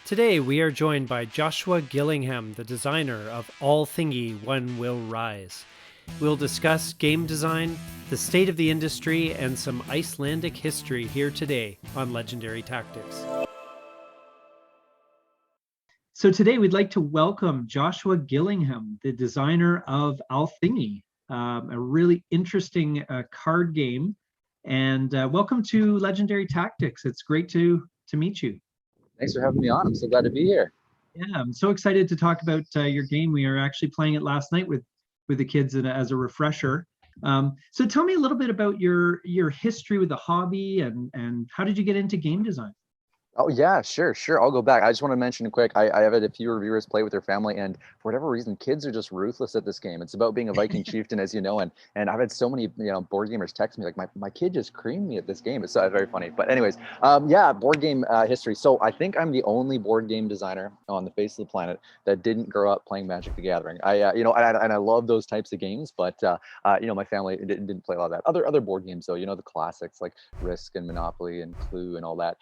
Today we are joined by Joshua Gillingham, the designer of Althingi, One Will Rise. We'll discuss game design, the state of the industry, and some Icelandic history here today on Legendary Tactics. So today we'd like to welcome Joshua Gillingham, the designer of Althingi, a really interesting card game. And welcome to Legendary Tactics. It's great to meet you. Thanks for having me on. I'm so glad to be here. Yeah, I'm so excited to talk about your game. We are actually playing it last night with the kids as a refresher. So tell me a little bit about your history with the hobby and how did you get into game design? Oh yeah, sure. I'll go back. I just want to mention quick, I have had a few reviewers play with their family, and for whatever reason, kids are just ruthless at this game. It's about being a Viking chieftain, as you know, and I've had so many board gamers text me like my kid just creamed me at this game. It's very funny. But anyways, yeah, board game history. So I think I'm the only board game designer on the face of the planet that didn't grow up playing Magic the Gathering. And I love those types of games, but my family didn't play a lot of that. Other board games though, the classics like Risk and Monopoly and Clue and all that.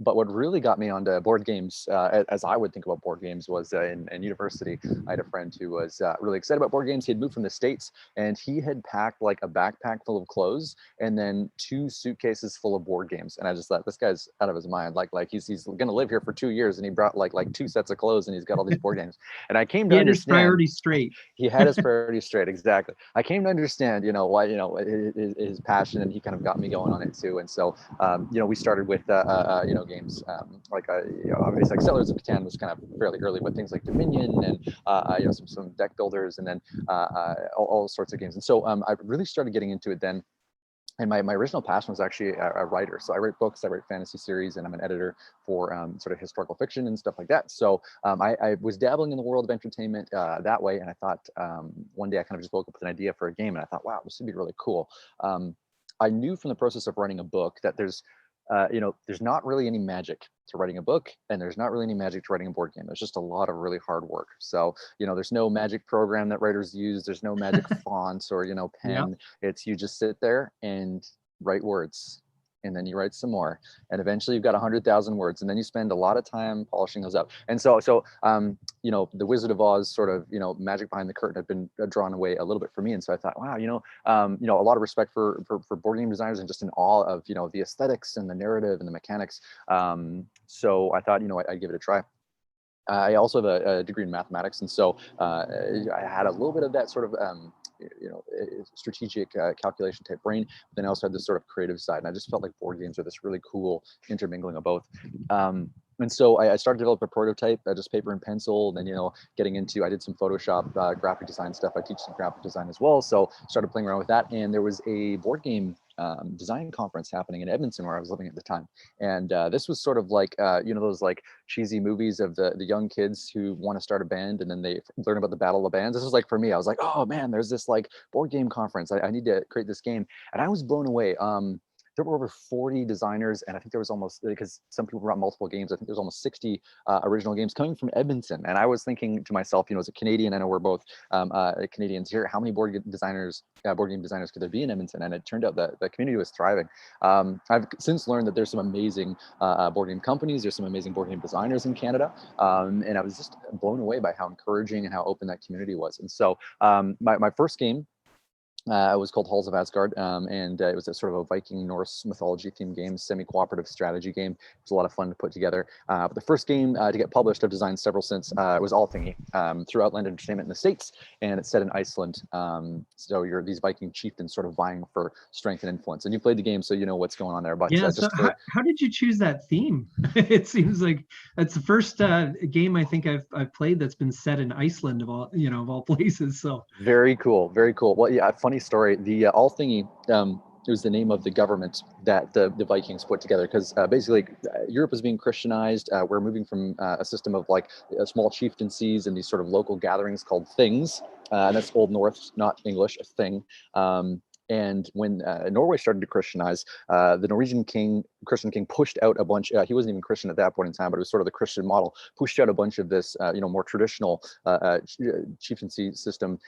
But what really got me onto board games, as I would think about board games, was in university. I had a friend who was really excited about board games. He had moved from the States, and he had packed like a backpack full of clothes and then 2 suitcases full of board games. And I just thought, this guy's out of his mind. Like he's going to live here for 2 years, and he brought like 2 sets of clothes, and he's got all these board games. And I came to understand his priorities straight. He had his priorities straight, exactly. I came to understand, why, his passion, and he kind of got me going on it too. And so, we started with, games obviously like Settlers of Catan was kind of fairly early, but things like Dominion and some deck builders, and then all sorts of games. And so I really started getting into it then. And my original passion was actually a writer. So I write books, I write fantasy series, and I'm an editor for sort of historical fiction and stuff like that. So I was dabbling in the world of entertainment that way. And I thought one day I kind of just woke up with an idea for a game, and I thought, wow, this would be really cool. I knew from the process of writing a book that there's not really any magic to writing a book, and there's not really any magic to writing a board game. There's just a lot of really hard work. So, there's no magic program that writers use. There's no magic fonts or, pen. Yep. It's you just sit there and write words, and then you write some more, and eventually you've got 100,000 words, and then you spend a lot of time polishing those up. And so the Wizard of Oz sort of, magic behind the curtain had been drawn away a little bit for me. And so I thought, wow, a lot of respect for board game designers, and just in awe of, the aesthetics and the narrative and the mechanics. So I thought, I'd give it a try. I also have a degree in mathematics, and so I had a little bit of that sort of strategic calculation type brain. But then I also had this sort of creative side, and I just felt like board games are this really cool intermingling of both. And so I started to develop a prototype, just paper and pencil. And then, getting into, I did some Photoshop, graphic design stuff. I teach some graphic design as well. So started playing around with that. And there was a board game design conference happening in Edmonton where I was living at the time. And this was sort of like, those like cheesy movies of the young kids who want to start a band, and then they learn about the Battle of Bands. This was like, for me, I was like, oh man, there's this like board game conference. I need to create this game. And I was blown away. There were over 40 designers, and I think there was almost, because some people brought multiple games, I think there was almost 60 original games coming from Edmonton. And I was thinking to myself, as a Canadian, I know we're both Canadians here, how many board game designers could there be in Edmonton? And it turned out that the community was thriving. I've since learned that there's some amazing board game companies, there's some amazing board game designers in Canada. And I was just blown away by how encouraging and how open that community was. And so my first game, it was called Halls of Asgard, and it was a sort of a Viking Norse mythology themed game, semi-cooperative strategy game. It was a lot of fun to put together. But the first game to get published, I've designed several since, was Althingi, through Outland Entertainment in the States, and it's set in Iceland. So you're these Viking chieftains sort of vying for strength and influence. And you played the game, so you know what's going on there. But yeah, so how did you choose that theme? It seems like that's the first game I think I've played that's been set in Iceland of all places. So very cool, very cool. Well, yeah, funny story. The Althingi, it was the name of the government that the Vikings put together, because basically Europe is being Christianized. We're moving from a system of like small chieftaincies and these sort of local gatherings called things. And that's Old Norse, not English, a thing. And when Norway started to Christianize, the Norwegian Christian king, pushed out a bunch. He wasn't even Christian at that point in time, but it was sort of the Christian model. Pushed out a bunch of this, more traditional chieftaincy system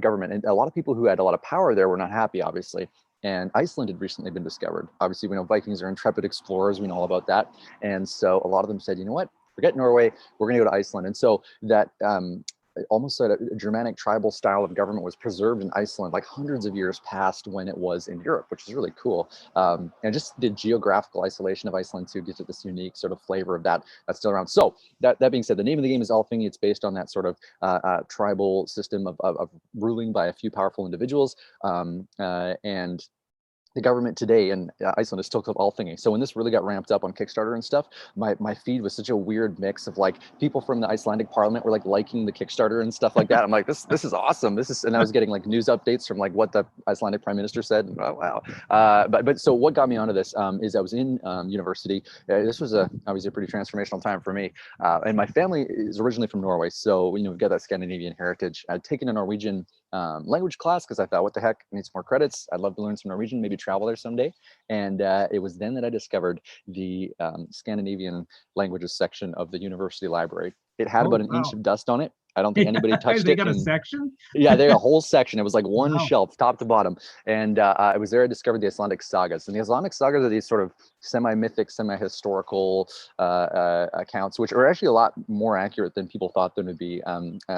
government, and a lot of people who had a lot of power there were not happy, obviously. And Iceland had recently been discovered. Obviously, we know Vikings are intrepid explorers. We know all about that. And so a lot of them said, you know what? forget Norway, we're going to go to Iceland. And so that almost a Germanic tribal style of government was preserved in Iceland like hundreds of years past when it was in Europe, which is really cool. And just the geographical isolation of Iceland too gives it this unique sort of flavor of that's still around. So that being said, the name of the game is Althingi. It's based on that sort of tribal system of ruling by a few powerful individuals. And the government today in Iceland is still called Althingi. So when this really got ramped up on Kickstarter and stuff, my feed was such a weird mix of like people from the Icelandic parliament were like liking the Kickstarter and stuff like that. I'm like, this is awesome. And I was getting like news updates from like what the Icelandic prime minister said. Oh, wow. But so what got me onto this is I was in university. This was obviously a pretty transformational time for me. And my family is originally from Norway. So, we've got that Scandinavian heritage. I'd taken a Norwegian language class because I thought, what the heck, I need some more credits. I'd love to learn some Norwegian, maybe travel there someday. And it was then that I discovered the Scandinavian languages section of the university library. It had about an inch of dust on it. I don't think anybody touched They it. got a section? Yeah, they had a whole section. It was like one Wow. shelf, top to bottom. And I was there, I discovered the Icelandic Sagas. And the Icelandic Sagas are these sort of semi-mythic, semi-historical accounts, which are actually a lot more accurate than people thought them to be.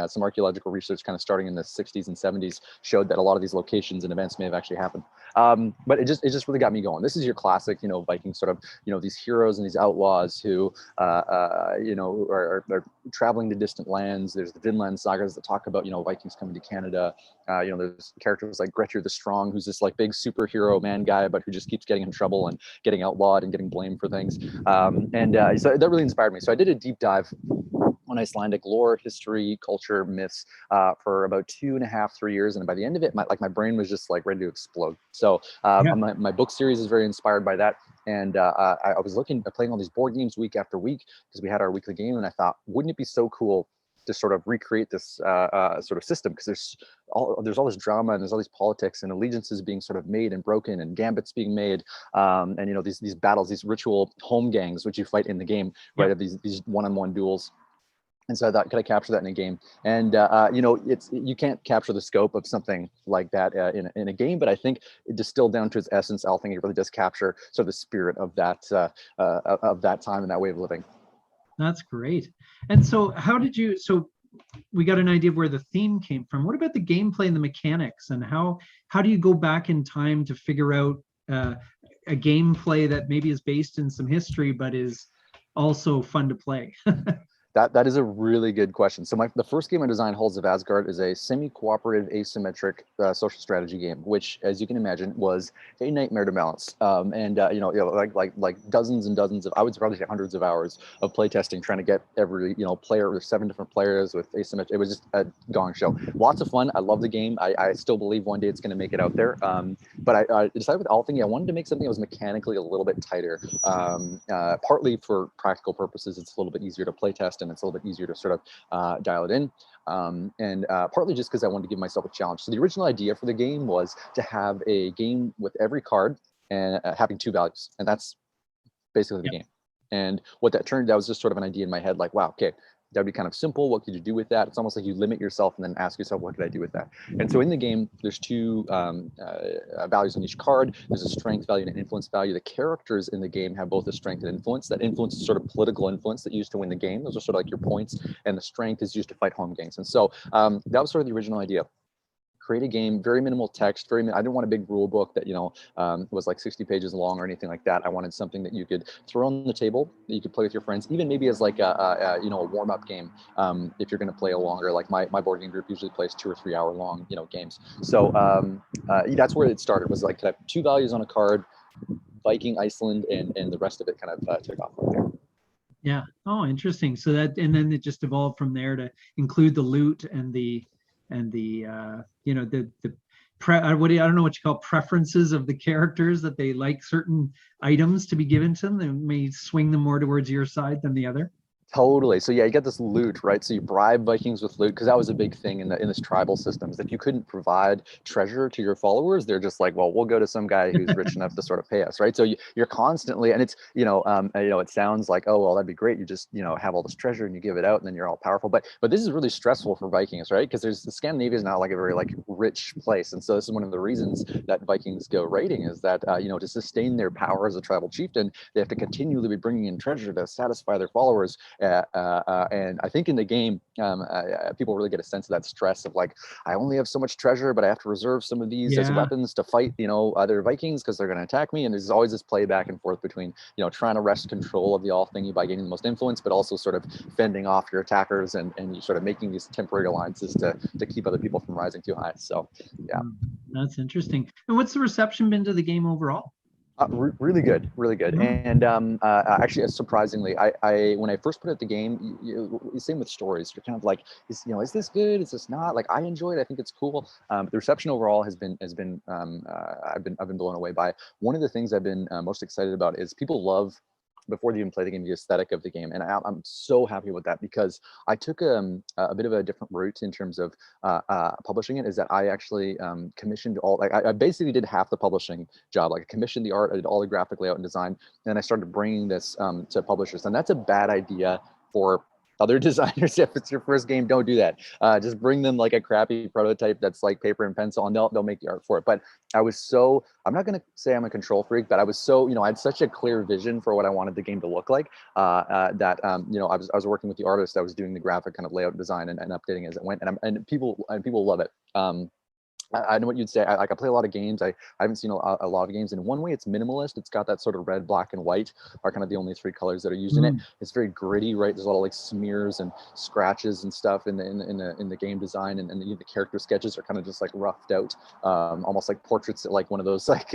Some archaeological research kind of starting in the 60s and 70s showed that a lot of these locations and events may have actually happened. But it just really got me going. This is your classic, Viking sort of, these heroes and these outlaws who, are traveling to distant lands. There's the Vinland sagas that talk about, Vikings coming to Canada. There's characters like Grettir the Strong, who's this like big superhero man guy, but who just keeps getting in trouble and getting outlawed and getting blamed for things. So that really inspired me. So I did a deep dive on Icelandic lore, history, culture, myths for about 2.5, 3 years. And by the end of it, my brain was just like ready to explode. So my book series is very inspired by that. And I was playing all these board games week after week because we had our weekly game. And I thought, wouldn't it be so cool to sort of recreate this sort of system? Because there's all this drama and there's all these politics and allegiances being sort of made and broken and gambits being made. And these battles, these ritual home gangs, which you fight in the game, right? Of these one-on-one duels. And so I thought, could I capture that in a game? And you can't capture the scope of something like that in a game, but I think it distilled down to its essence. Althingi really does capture sort of the spirit of that time and that way of living. That's great. And so so we got an idea of where the theme came from. What about the gameplay and the mechanics, and how do you go back in time to figure out a gameplay that maybe is based in some history but is also fun to play? That is a really good question. So the first game I designed, Halls of Asgard, is a semi-cooperative, asymmetric social strategy game, which, as you can imagine, was a nightmare to balance. Like dozens and dozens of, I would probably say hundreds of hours of playtesting, trying to get every player. There's 7 different players with asymmetric. It was just a gong show. Lots of fun. I love the game. I still believe one day it's going to make it out there. But I decided with Althingi, I wanted to make something that was mechanically a little bit tighter. Partly for practical purposes, it's a little bit easier to playtest, and it's a little bit easier to sort of dial it in. And partly just because I wanted to give myself a challenge. So the original idea for the game was to have a game with every card and having 2 values. And that's basically the game. And what that turned out was just sort of an idea in my head, like, wow, okay, that would be kind of simple. What could you do with that? It's almost like you limit yourself and then ask yourself, what could I do with that? And so in the game, there's 2 values on each card. There's a strength value and an influence value. The characters in the game have both a strength and influence. That influence is sort of political influence that you use to win the game. Those are sort of like your points. And the strength is used to fight home gangs. And so that was sort of the original idea. Create a game, very minimal text, I didn't want a big rule book that, was like 60 pages long or anything like that. I wanted something that you could throw on the table, that you could play with your friends, even maybe as like a warm-up game. If you're going to play a longer, like my board game group usually plays 2 or 3 hour long, games. So that's where it started, was like, could I have 2 values on a card, Viking, Iceland, and the rest of it kind of took off from there. Yeah. Oh, interesting. So and then it just evolved from there to include the loot and the I don't know what you call preferences of the characters, that they like certain items to be given to them. They may swing them more towards your side than the other. Totally. So yeah, you get this loot, right? So you bribe Vikings with loot, because that was a big thing in this tribal system, is if you couldn't provide treasure to your followers, they're just like, well, we'll go to some guy who's rich enough to sort of pay us, right? So you're constantly, and it's it sounds like, oh well, that'd be great. You just have all this treasure and you give it out, and then you're all powerful. But this is really stressful for Vikings, right? Because Scandinavia is not like a very like rich place, and so this is one of the reasons that Vikings go raiding, is that to sustain their power as a tribal chieftain, they have to continually be bringing in treasure to satisfy their followers. And I think in the game, people really get a sense of that stress of like, I only have so much treasure, but I have to reserve some of these as weapons to fight, other Vikings because they're going to attack me. And there's always this play back and forth between, trying to wrest control of the Althingi by gaining the most influence, but also sort of fending off your attackers and you sort of making these temporary alliances to keep other people from rising too high. So, yeah. That's interesting. And what's the reception been to the game overall? Really good, really good. And actually, surprisingly, I when I first put out the game, same with stories. You're kind of like, is this good? Is this not? Like, I enjoy it. I think it's cool. The reception overall has been I've been blown away by. One of the things I've been most excited about is people love, before they even play the game, the aesthetic of the game, and I'm so happy with that because I took a bit of a different route in terms of publishing it. Is that I actually commissioned all, like I basically did half the publishing job. Like I commissioned the art, I did all the graphic layout and design, and then I started bringing this to publishers, and that's a bad idea for other designers. If it's your first game, don't do that. Just bring them like a crappy prototype that's like paper and pencil, and they'll make the art for it. But I'm not going to say I'm a control freak, but I was so, I had such a clear vision for what I wanted the game to look like that I was working with the artist. I was doing the graphic kind of layout design and updating as it went, and people love it. I know what you'd say. I play a lot of games. I haven't seen a lot of games. In one way, it's minimalist. It's got that sort of red, black, and white are kind of the only three colors that are used in it. It's very gritty, right? There's a lot of like smears and scratches and stuff in the game design, and the character sketches are kind of just like roughed out, almost like portraits, like one of those like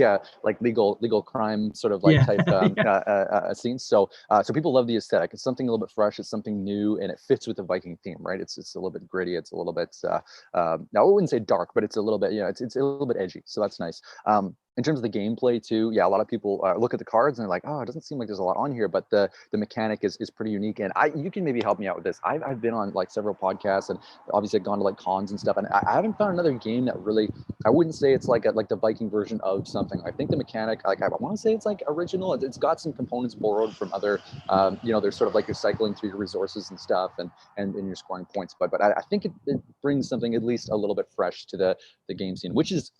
legal crime sort of like type scenes. So people love the aesthetic. It's something a little bit fresh. It's something new, and it fits with the Viking theme, right? It's a little bit gritty. It's a little bit I wouldn't say dark, but it's a little bit, it's a little bit edgy, so that's nice. In terms of the gameplay too, a lot of people look at the cards and they're like, oh, it doesn't seem like there's a lot on here, but the mechanic is pretty unique. And you can maybe help me out with this. I've been on like several podcasts and obviously I've gone to like cons and stuff, and I haven't found another game that really, I wouldn't say it's like the Viking version of something. I think the mechanic, like I want to say it's like original. It's got some components borrowed from other, there's sort of like you're cycling through your resources and stuff and you're scoring points. But I think it brings something at least a little bit fresh to the game scene, which is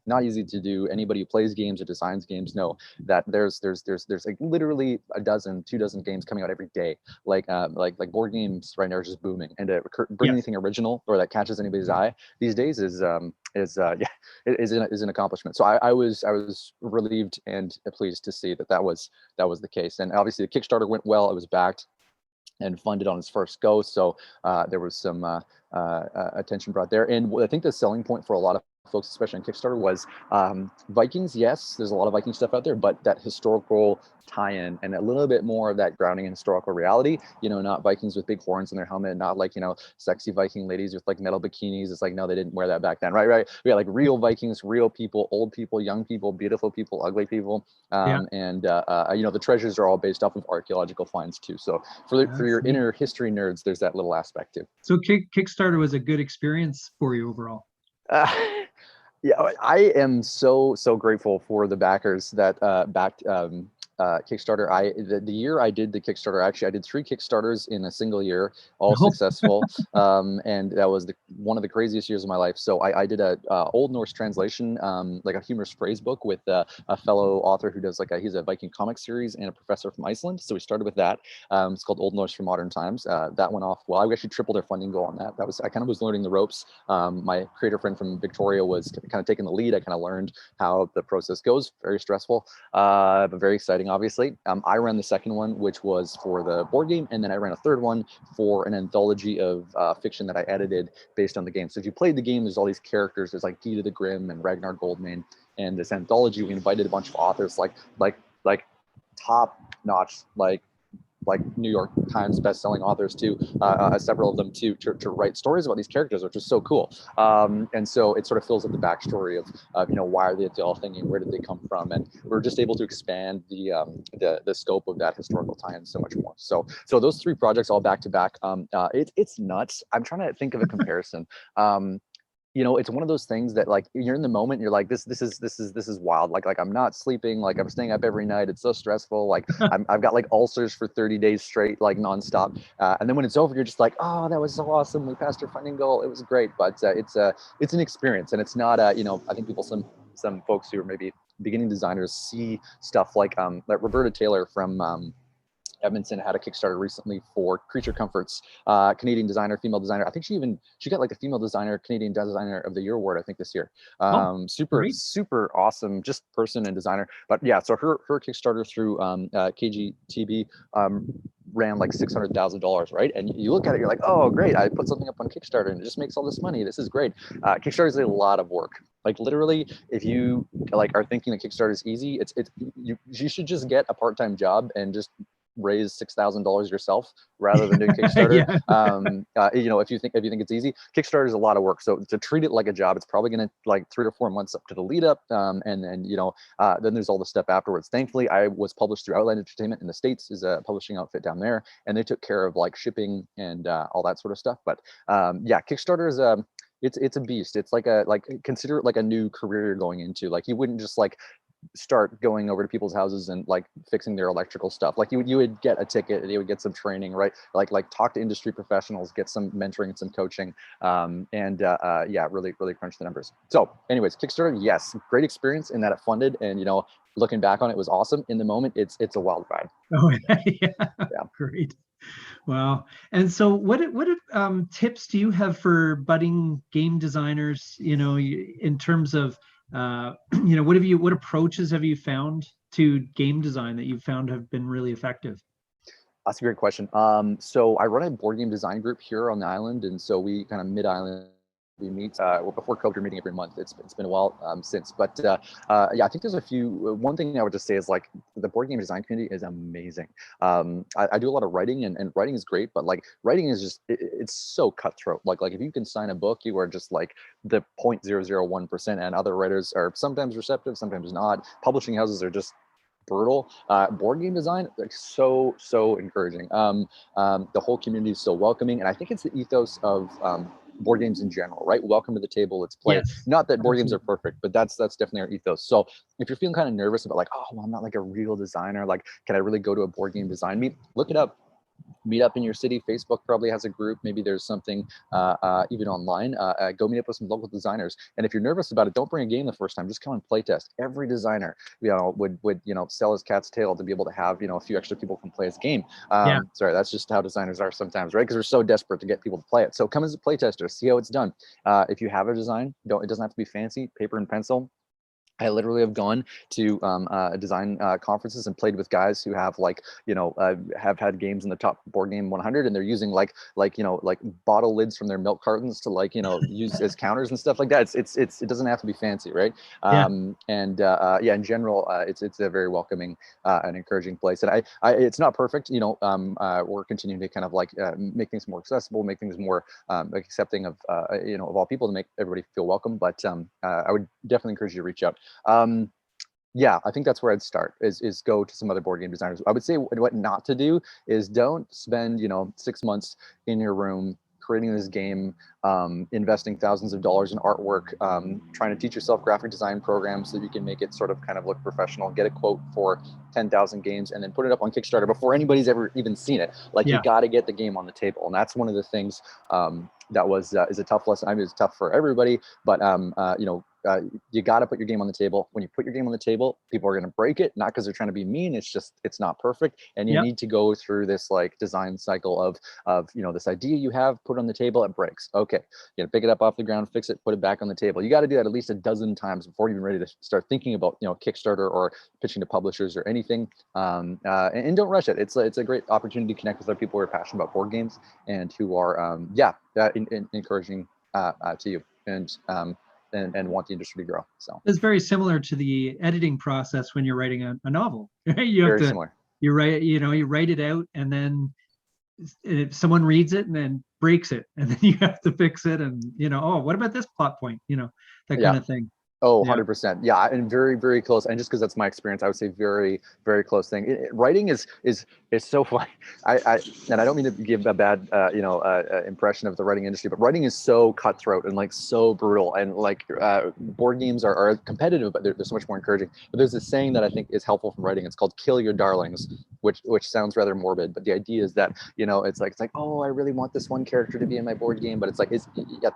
not easy to do. Anybody who plays games or designs games know that there's like literally a dozen, 2 dozen games coming out every day. Like board games right now are just booming, and to bring anything original or that catches anybody's eye these days is an accomplishment. So I was relieved and pleased to see that was the case. And obviously the Kickstarter went well. It was backed and funded on its first go. So there was some attention brought there. And I think the selling point for a lot of folks, especially on Kickstarter, was Vikings. Yes, there's a lot of Viking stuff out there, but that historical tie-in and a little bit more of that grounding in historical reality, not Vikings with big horns in their helmet, not like, sexy Viking ladies with like metal bikinis. It's like, no, they didn't wear that back then. Right. We got like real Vikings, real people, old people, young people, beautiful people, ugly people. And the treasures are all based off of archaeological finds too. So for your inner history nerds, there's that little aspect too. So Kickstarter was a good experience for you overall. I am so grateful for the backers that backed Kickstarter. The year I did the Kickstarter, actually I did 3 Kickstarters in a single year, all successful, and that was one of the craziest years of my life. So I did a Old Norse translation, like a humorous phrasebook with a fellow author who does he's a Viking comic series and a professor from Iceland. So we started with that. It's called Old Norse for Modern Times. That went off well. I actually tripled their funding goal on that. I kind of was learning the ropes. My creator friend from Victoria was kind of taking the lead. I kind of learned how the process goes. Very stressful, but very exciting, obviously. I ran the second one, which was for the board game, and then I ran a third one for an anthology of fiction that I edited based on the game. So if you played the game, there's all these characters. There's like Gita the Grim and Ragnar Goldmane, and this anthology. We invited a bunch of authors, like top notch, like New York Times best-selling authors too, several of them too, to write stories about these characters, which is so cool. And so it sort of fills up the backstory of why are they at the Althingi, where did they come from, and we're just able to expand the scope of that historical tie-in so much more. So those 3 projects all back to back. It's nuts. I'm trying to think of a comparison. It's one of those things that like you're in the moment, you're like, this is wild. Like I'm not sleeping, like I'm staying up every night. It's so stressful. Like I've got like ulcers for 30 days straight, like nonstop. And then when it's over, you're just like, oh, that was so awesome. We passed our funding goal. It was great. But it's an experience, and it's not I think some folks who are maybe beginning designers see stuff like Roberta Taylor from Edmondson had a Kickstarter recently for Creature Comforts, Canadian designer, female designer. I think she got like a female designer, Canadian Designer of the Year award, I think this year. Great. Super awesome, just person and designer. But yeah, so her Kickstarter through KGTB ran like $600,000, right? And you look at it, you're like, oh great, I put something up on Kickstarter and it just makes all this money. This is great. Kickstarter is a lot of work. Like literally, if you like are thinking that Kickstarter is easy, you should just get a part-time job and just raise $6,000 yourself rather than doing Kickstarter. You know, if you think it's easy, Kickstarter is a lot of work. So to treat it like a job, it's probably going to like 3 to 4 months up to the lead up, and then you know, then there's all the stuff afterwards. Thankfully, I was published through Outland Entertainment in the States, is a publishing outfit down there, and they took care of like shipping and all that sort of stuff. But yeah, Kickstarter is it's a beast. It's like consider it like a new career you're going into. Like you wouldn't just like start going over to people's houses and like fixing their electrical stuff. Like you would get a ticket and you would get some training, right? Like talk to industry professionals, get some mentoring and some coaching, yeah, really crunch the numbers. So anyways, Kickstarter, yes, great experience in that it funded, and you know, looking back on it was awesome. In the moment, it's a wild ride. Oh yeah. Great. Wow. And so what tips do you have for budding game designers, you know, in terms of you know, what approaches have you found to game design that you've found have been really effective? That's a great question. So I run a board game design group here on the island, and so we kind of mid-island we meet. Well, before COVID, we're meeting every month. It's been a while since, but yeah, I think there's a few. One thing I would just say is like the board game design community is amazing. I do a lot of writing, and writing is great, but like writing is just it's so cutthroat. Like if you can sign a book, you are just like the 0.001%, and other writers are sometimes receptive, sometimes not. Publishing houses are just brutal. Board game design, like so encouraging. The whole community is so welcoming, and I think it's the ethos of board games in general, right? Welcome to the table, let's play. Yes, not that board games are perfect, but that's definitely our ethos. So if you're feeling kind of nervous about like, oh well, I'm not like a real designer, like can I really go to a board game design meet? Look it up. Meet up in your city. Facebook probably has a group. Maybe there's something even online. Go meet up with some local designers. And if you're nervous about it, don't bring a game the first time. Just come and play test. Every designer, you know, would you know, sell his cat's tail to be able to have, you know, a few extra people can play his game. Sorry, that's just how designers are sometimes, right? Because we're so desperate to get people to play it. So come as a play tester, see how it's done. If you have a design, it doesn't have to be fancy. Paper and pencil. I literally have gone to design conferences and played with guys who have like, you know, have had games in the top board game 100, and they're using like you know, like bottle lids from their milk cartons to like, you know, use as counters and stuff like that. It doesn't have to be fancy, right? Yeah, in general, it's a very welcoming and encouraging place. And I it's not perfect, you know. We're continuing to kind of like make things more accessible, make things more accepting of you know, of all people, to make everybody feel welcome. But I would definitely encourage you to reach out. Yeah, I think that's where I'd start is go to some other board game designers. I would say what not to do is don't spend, you know, 6 months in your room creating this game, investing thousands of dollars in artwork, trying to teach yourself graphic design programs so that you can make it sort of kind of look professional, get a quote for 10,000 games, and then put it up on Kickstarter before anybody's ever even seen it. Like you got to get the game on the table. And that's one of the things that is a tough lesson. I mean, it's tough for everybody, but you know, you got to put your game on the table. When you put your game on the table, people are going to break it, not because they're trying to be mean. It's just, it's not perfect. And you need to go through this like design cycle of, you know, this idea you have put on the table, it breaks. Okay. You know, pick it up off the ground, fix it, put it back on the table. You got to do that at least a dozen times before you're even ready to start thinking about, you know, Kickstarter or pitching to publishers or anything. And don't rush it. It's a great opportunity to connect with other people who are passionate about board games and who are, encouraging to you and want the industry to grow. So it's very similar to the editing process when you're writing a novel. Right? You have very similar. You write it out, and then if someone reads it and then breaks it, and then you have to fix it, and you know, oh, what about this plot point? You know, that kind of thing. Oh, 100%. Yeah, and very, very close. And just because that's my experience, I would say very, very close thing. Writing is so fun. I don't mean to give a bad impression of the writing industry, but writing is so cutthroat and like so brutal. And like board games are competitive, but they're so much more encouraging. But there's this saying that I think is helpful from writing. It's called "kill your darlings." which sounds rather morbid, but the idea is that, you know, it's like, oh, I really want this one character to be in my board game, but it's like, at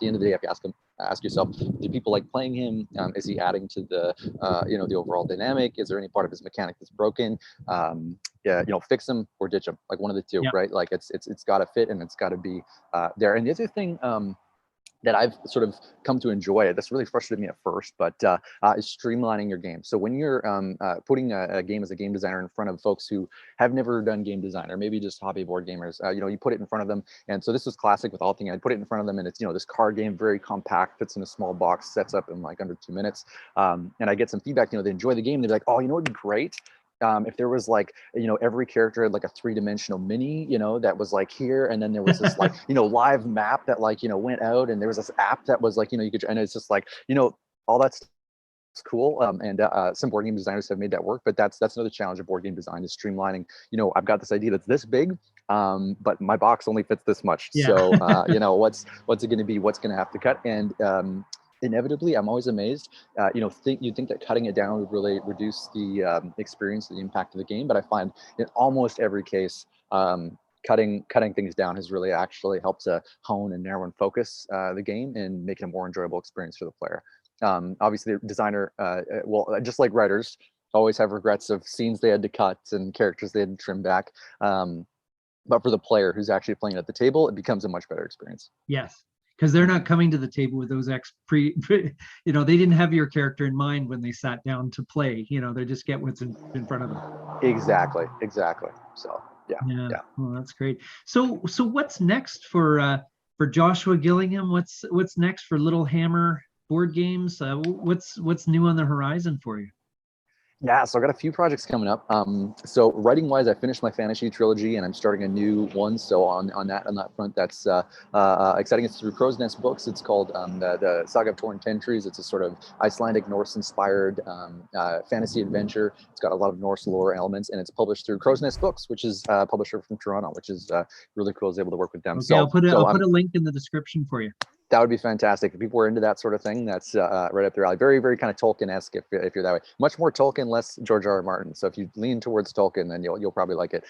the end of the day, you have to ask yourself, do people like playing him? Is he adding to the you know, the overall dynamic? Is there any part of his mechanic that's broken? Yeah, you know, fix them or ditch them, like one of the two, Yeah. right? Like it's got to fit and it's got to be there. And the other thing that I've sort of come to enjoy, this really frustrated me at first, but is streamlining your game. So when you're putting a game as a game designer in front of folks who have never done game design, or maybe just hobby board gamers, you know, you put it in front of them. And so this was classic with Althingi. I'd put it in front of them, and it's, you know, this card game, very compact, fits in a small box, sets up in like under 2 minutes. And I get some feedback, you know, they enjoy the game. They're like, oh, you know, it'd be great if there was like, you know, every character had like a 3-dimensional mini, you know, that was like here, and then there was this like, you know, live map that like, you know, went out, and there was this app that was like, you know, you could, and it's just like, you know, all that's cool. And some board game designers have made that work, but that's another challenge of board game design, is streamlining. You know, I've got this idea that's this big, but my box only fits this much. Yeah. So you know, what's it going to be? What's going to have to cut? And inevitably, I'm always amazed. You know, you'd think that cutting it down would really reduce the experience, the impact of the game, but I find in almost every case, cutting things down has really actually helped to hone and narrow and focus the game and make it a more enjoyable experience for the player. Obviously, the designer, well, just like writers, always have regrets of scenes they had to cut and characters they had to trim back. But for the player who's actually playing at the table, it becomes a much better experience. Yes, because they're not coming to the table with those you know, they didn't have your character in mind when they sat down to play. You know, they just get what's in front of them. Exactly. So Yeah. Well, that's great. So what's next for Joshua Gillingham? What's next for Little Hammer board games? What's new on the horizon for you? Yeah, so I got a few projects coming up. So writing wise, I finished my fantasy trilogy, and I'm starting a new one. So on that front, that's exciting. It's through Crow's Nest Books. It's called the Saga of Torin 10 Trees. It's a sort of Icelandic Norse inspired fantasy adventure. It's got a lot of Norse lore elements, and it's published through Crow's Nest Books, which is a publisher from Toronto, which is really cool. I was able to work with them. Okay, So I'll put a link in the description for you. That would be fantastic. If people are into that sort of thing, that's right up their alley. Very, very kind of Tolkien-esque if you're that way. Much more Tolkien, less George R.R. Martin. So if you lean towards Tolkien, then you'll probably like it.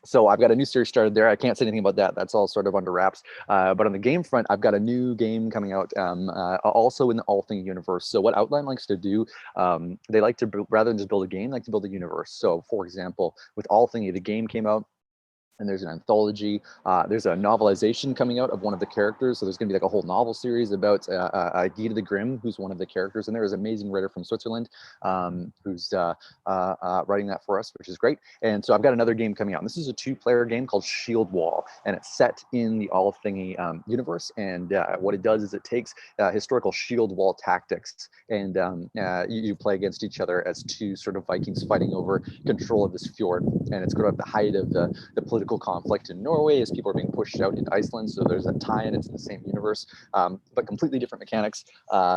So I've got a new series started there. I can't say anything about that. That's all sort of under wraps. But on the game front, I've got a new game coming out also in the Althingi universe. So what Outline likes to do, they like to, rather than just build a game, like to build a universe. So for example, with Althingi, the game came out, and there's an anthology. There's a novelization coming out of one of the characters. So there's going to be like a whole novel series about Guida the Grim, who's one of the characters. And there is an amazing writer from Switzerland who's writing that for us, which is great. And so I've got another game coming out. And this is a 2-player game called Shield Wall. And it's set in the Althingi universe. And what it does is it takes historical shield wall tactics. And you play against each other as 2 sort of Vikings fighting over control of this fjord. And it's kind of at the height of the political conflict in Norway as people are being pushed out into Iceland. So there's a tie-in, it's in the same universe, but completely different mechanics,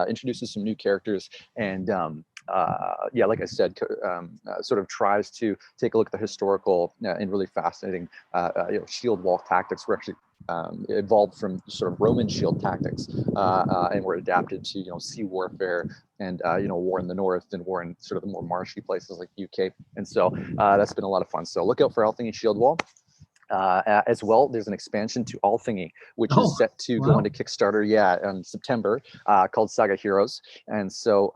introduces some new characters, and yeah, like I said, sort of tries to take a look at the historical and really fascinating you know, shield wall tactics. We're actually evolved from sort of Roman shield tactics and were adapted to, you know, sea warfare and you know, war in the north and war in sort of the more marshy places like UK. And so that's been a lot of fun. So look out for Althingi Shield Wall. As well, there's an expansion to Althingi, which is set to go into Kickstarter, in September, called Saga Heroes. And so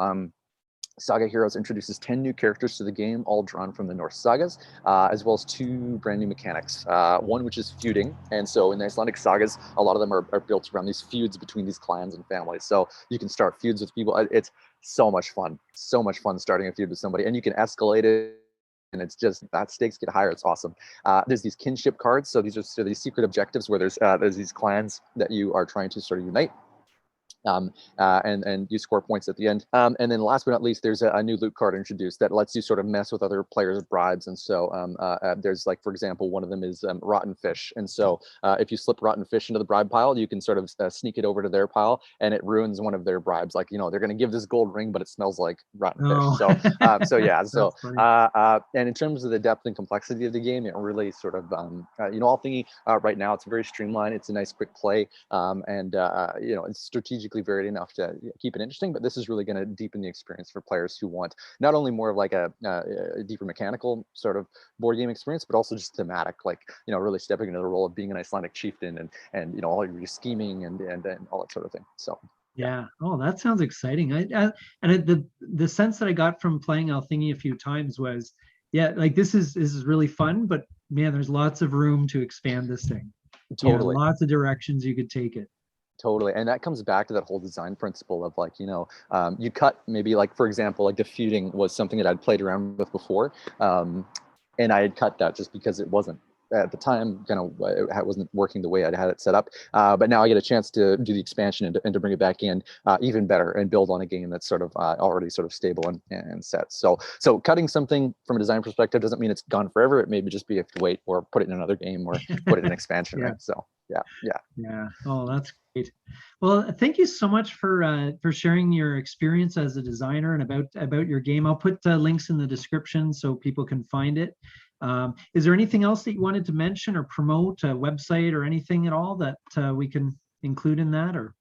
Saga Heroes introduces 10 new characters to the game, all drawn from the Norse sagas, as well as 2 brand new mechanics. One which is feuding, and so in the Icelandic sagas, a lot of them are built around these feuds between these clans and families. So you can start feuds with people. It's so much fun starting a feud with somebody, and you can escalate it. And it's just that stakes get higher. It's awesome. There's these kinship cards. So these are these secret objectives where there's these clans that you are trying to sort of unite. And you score points at the end. And then last but not least, there's a new loot card introduced that lets you sort of mess with other players' bribes. And so there's, like, for example, one of them is rotten fish. And so if you slip rotten fish into the bribe pile, you can sort of sneak it over to their pile, and it ruins one of their bribes. Like, you know, they're going to give this gold ring, but it smells like rotten fish. So yeah. So and in terms of the depth and complexity of the game, it really sort of you know, Althingi right now, it's very streamlined. It's a nice quick play, and you know, it's strategic strategically varied enough to keep it interesting, but this is really going to deepen the experience for players who want not only more of like a deeper mechanical sort of board game experience, but also just thematic, like, you know, really stepping into the role of being an Icelandic chieftain and you know, all your scheming and all that sort of thing. So Yeah. Oh, that sounds exciting. The sense that I got from playing Althingi a few times was, yeah, like this is really fun, but man, there's lots of room to expand this thing. You know, totally. lots of directions you could take it. Totally. And that comes back to that whole design principle of like, you know, you cut maybe like, for example, like the feuding was something that I'd played around with before. And I had cut that just because it wasn't at the time kind of it wasn't working the way I had it set up. But now I get a chance to do the expansion and to bring it back in even better and build on a game that's sort of already sort of stable and set. So cutting something from a design perspective doesn't mean it's gone forever. It may just be you have to wait or put it in another game or put it in expansion, Yeah. right? So yeah. Yeah. Oh, that's great. Well, thank you so much for sharing your experience as a designer and about your game. I'll put links in the description so people can find it. Is there anything else that you wanted to mention or promote, a website or anything at all that we can include in that? Or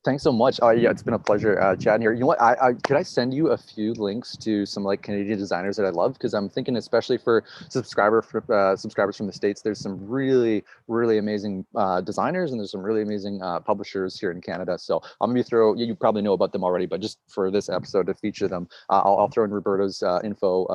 Thanks so much. Yeah, it's been a pleasure chatting here. You know what? Could I send you a few links to some like Canadian designers that I love? Because I'm thinking, especially for subscribers from the States, there's some really, really amazing designers and there's some really amazing publishers here in Canada. So I'm gonna you probably know about them already, but just for this episode to feature them, I'll throw in Roberta's info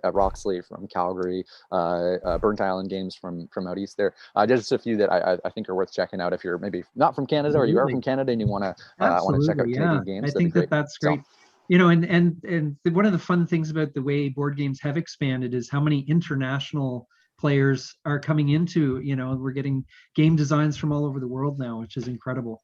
at Roxley from Calgary, Burnt Island Games from out east there. Just a few that I think are worth checking out if you're maybe not from Canada or you are from Canada and you want to check out absolutely, Canadian yeah. games. I That'd be think great. that's So, great. You know, one of the fun things about the way board games have expanded is how many international players are coming into, you know, we're getting game designs from all over the world now, which is incredible.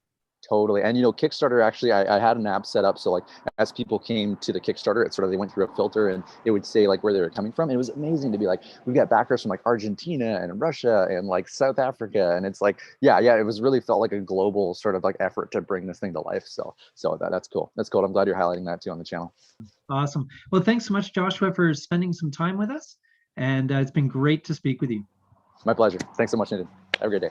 totally. And, you know, Kickstarter, actually, I had an app set up. So like as people came to the Kickstarter, it sort of, they went through a filter and it would say like where they were coming from. And it was amazing to be like, we've got backers from like Argentina and Russia and like South Africa. And it's like, yeah, it was really felt like a global sort of like effort to bring this thing to life. So that's cool. That's cool. I'm glad you're highlighting that too on the channel. Awesome. Well, thanks so much, Joshua, for spending some time with us. And it's been great to speak with you. My pleasure. Thanks so much, Nathan. Have a great day.